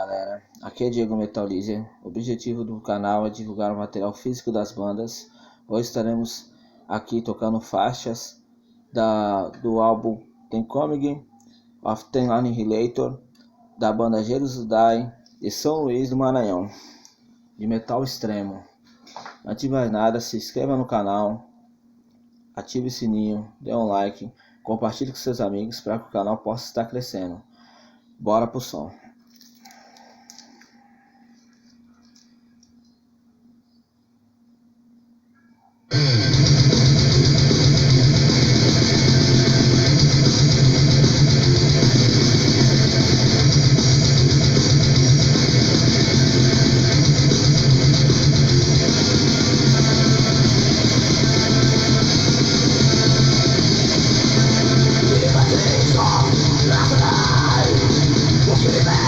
galera, aqui é Diego Metal Laser. O objetivo do canal é divulgar o material físico das bandas. Hoje estaremos aqui tocando faixas do álbum The Coming of the Annihilator, da banda Jerusalém de São Luís do Maranhão, de metal extremo. Antes de mais nada, se inscreva no canal, ative o sininho, dê um like, compartilhe com seus amigos para que o canal possa estar crescendo. Bora pro som. Give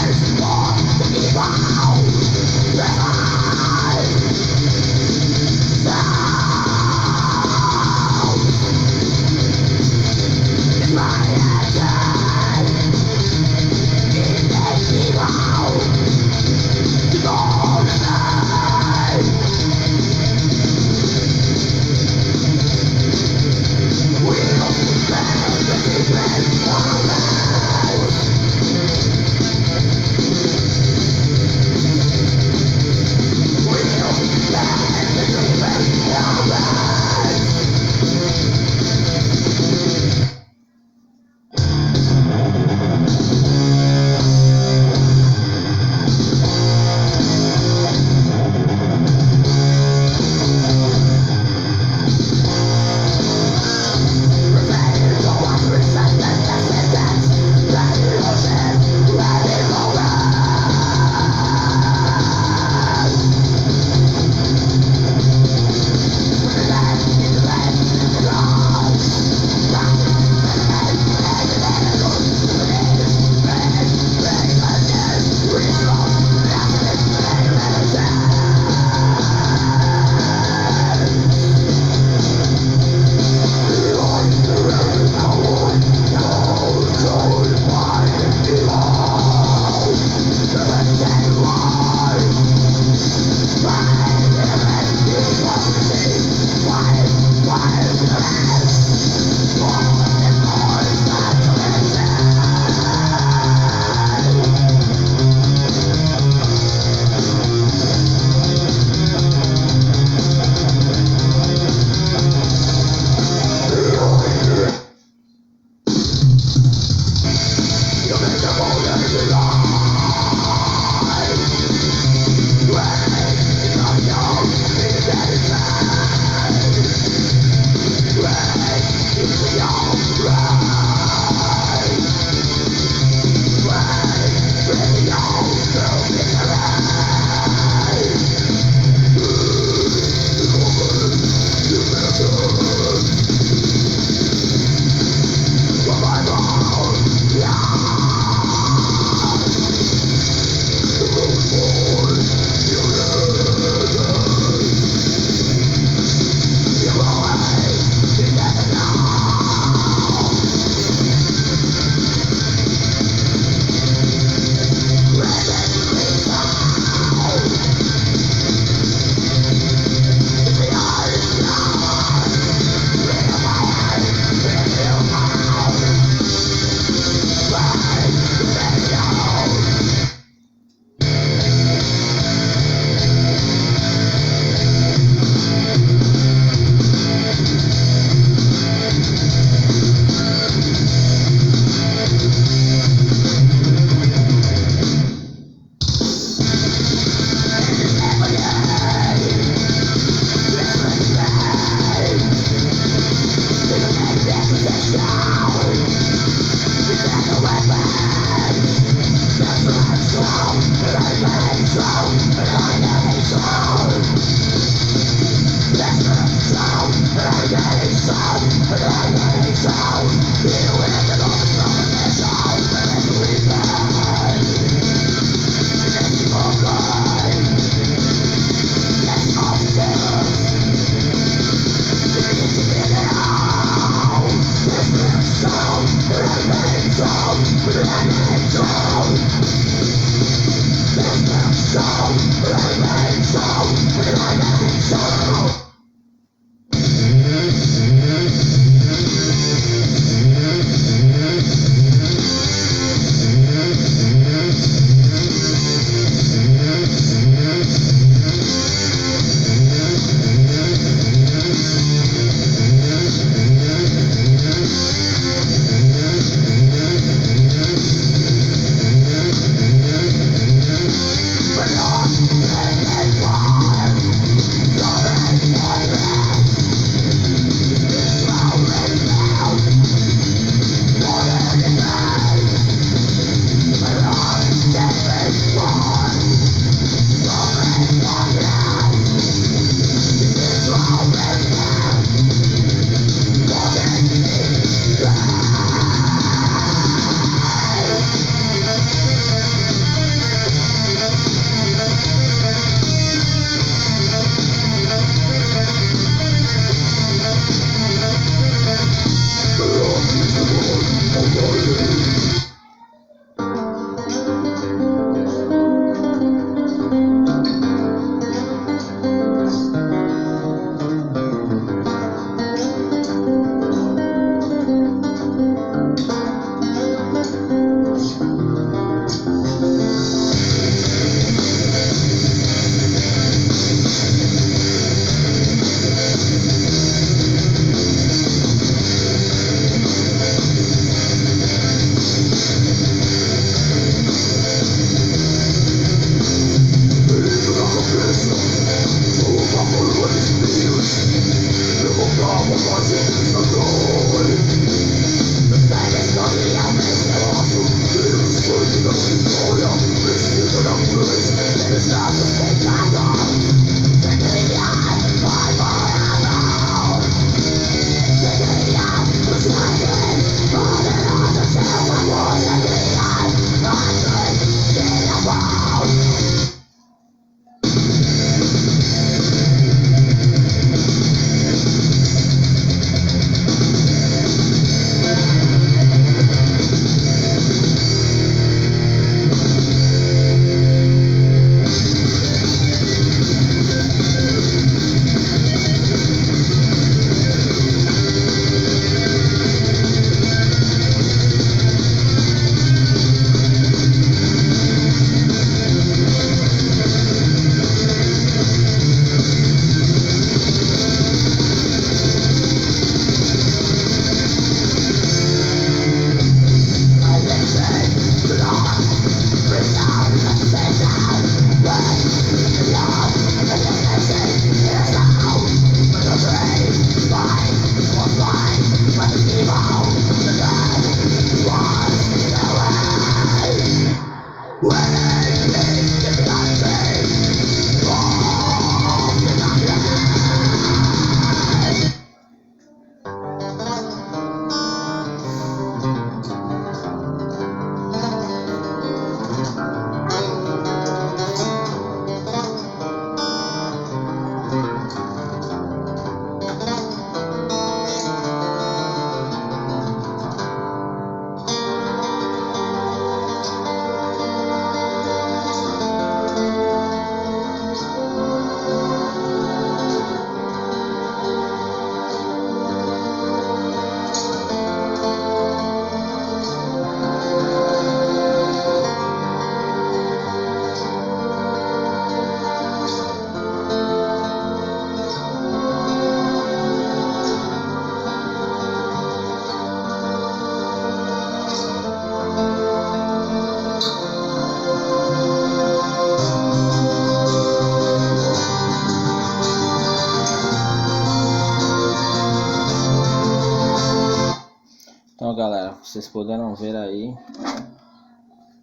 vocês puderam ver aí,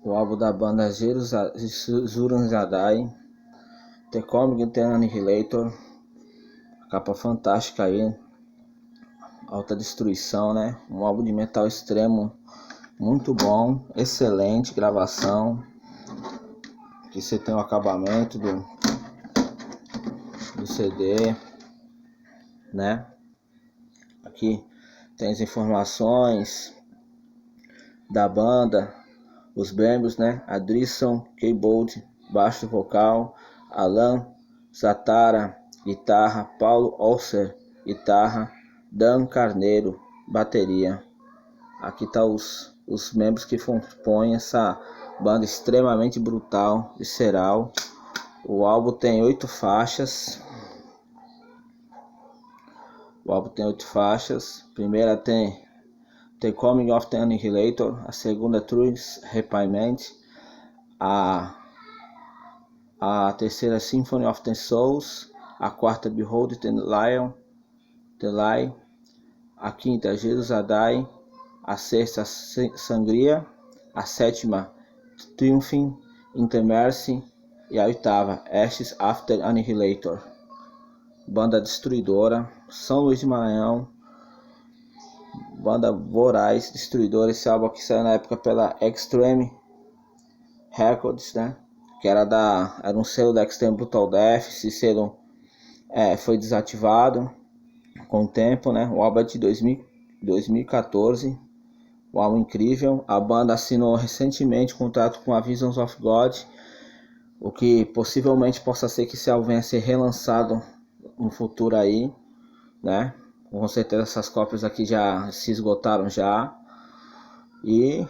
o álbum da banda Zurun Zadai, The Comic The Annihilator, capa fantástica aí, alta destruição, né? Um álbum de metal extremo muito bom, excelente gravação. Aqui você tem o acabamento do CD, né? Aqui tem as informações da banda, os membros, né? Adrisson keyboard, baixo vocal, Alan Zatara guitarra, Paulo Olser guitarra, Dan Carneiro bateria. Aqui tá os membros que compõem essa banda extremamente brutal, visceral. O álbum tem 8 faixas. Primeira tem The Coming of the Annihilator, a segunda Truth Repayment, a terceira Symphony of the Souls, a quarta Behold the Lie, a quinta Jesus Adai, a sexta Sangria, a sétima Triumphing in the Mercy e a oitava Ashes After Annihilator. Banda destruidora, São Luís de Maranhão, banda voraz, destruidora. Esse álbum aqui saiu na época pela Extreme Records, né? Que era um selo da Extreme Brutal Death. Esse selo foi desativado com o tempo, né? O álbum é de 2014. Um álbum incrível. A banda assinou recentemente contrato com a Visions of God, o que possivelmente possa ser que esse álbum venha a ser relançado no futuro aí, né? Com certeza essas cópias aqui já se esgotaram já. E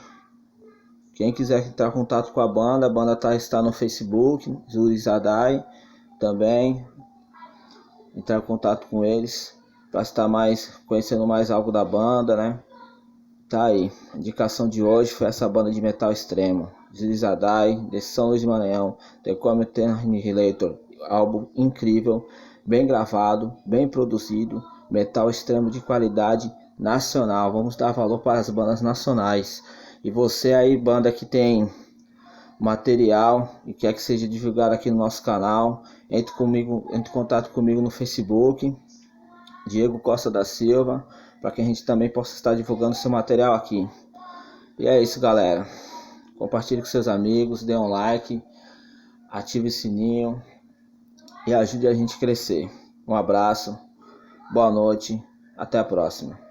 quem quiser entrar em contato com a banda está no Facebook, Zurun Zadai, também entrar em contato com eles para estar conhecendo mais algo da banda, né? Tá aí, a indicação de hoje foi essa banda de metal extremo, Zurun Zadai, de São Luís de Maranhão, The Comet Annihilator, álbum incrível, bem gravado, bem produzido, metal extremo de qualidade nacional. Vamos dar valor para as bandas nacionais. E você aí, banda que tem material e quer que seja divulgado aqui no nosso canal, entre em contato comigo no Facebook, Diego Costa da Silva, para que a gente também possa estar divulgando seu material aqui. E é isso, galera. Compartilhe com seus amigos, dê um like, ative o sininho e ajude a gente a crescer. Um abraço, boa noite, até a próxima.